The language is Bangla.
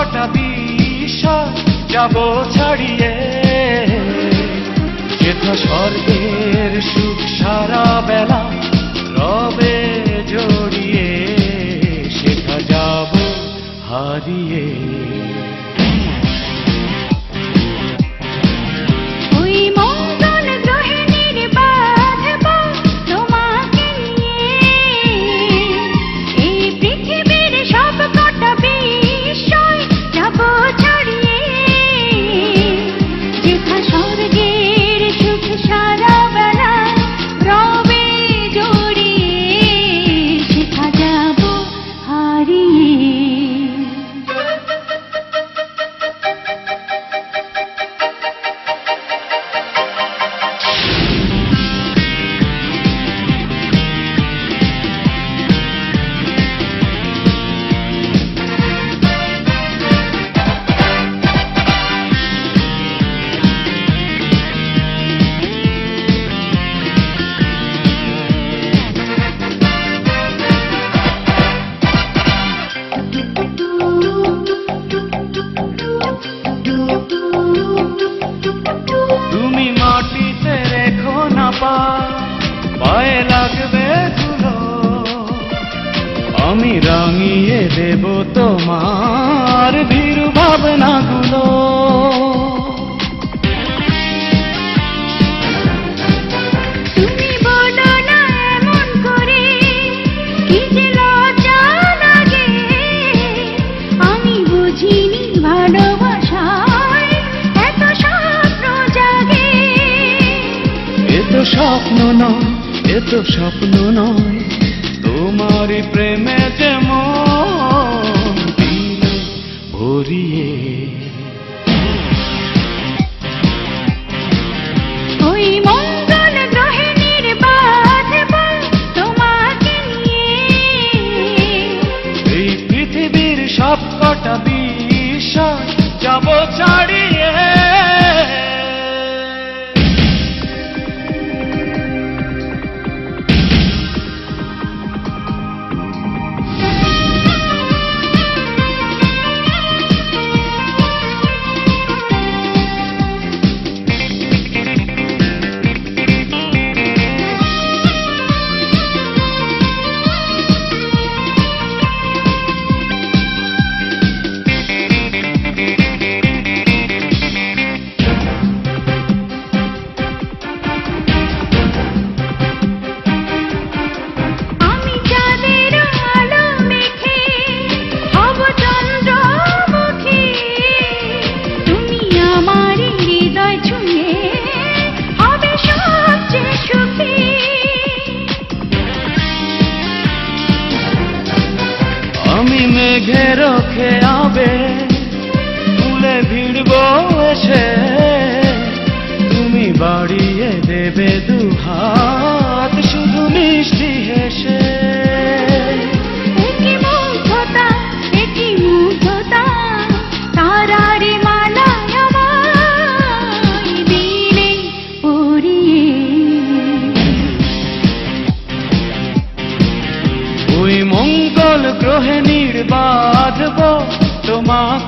কটা বিষয় যাব ছাড়িয়ে, যেথা স্বর্গের সুখ সারা বেলা রবে জড়িয়ে, সেথা যাব হারিয়ে। পায়ে লাগবে ধুলো, আমি রাঙিয়ে দেব তোমার ভীরু ভাবনাগুলো। তুমি বলো না এমন করে, কি যে লজ্জা লাগে, আমি বুঝিনি ভালোবাসায় এত স্বপ্ন জাগে। এত স্বপ্ন নয়, এত স্বপ্ন নয়, তোমার প্রেমে যেমন দিল ভরিয়ে। ওই মঙ্গল গ্রহে নির্বাধব তোমাকে নিয়ে, এই পৃথিবীর সব কটা বিষয় যাব ছাড়িয়ে। আমি মেঘের খেয়াবে তুলে ভিড়ব এসে, তুমি বাড়িয়ে দেবে দুহাত শুধু মিষ্টি হেসে। একি মুগ্ধতা, একি মুগ্ধতা, তারারে মালায় আমায় দিলে পরিয়ে। ওই মঙ্গল গ্রহে নির্বাধব তোমাকে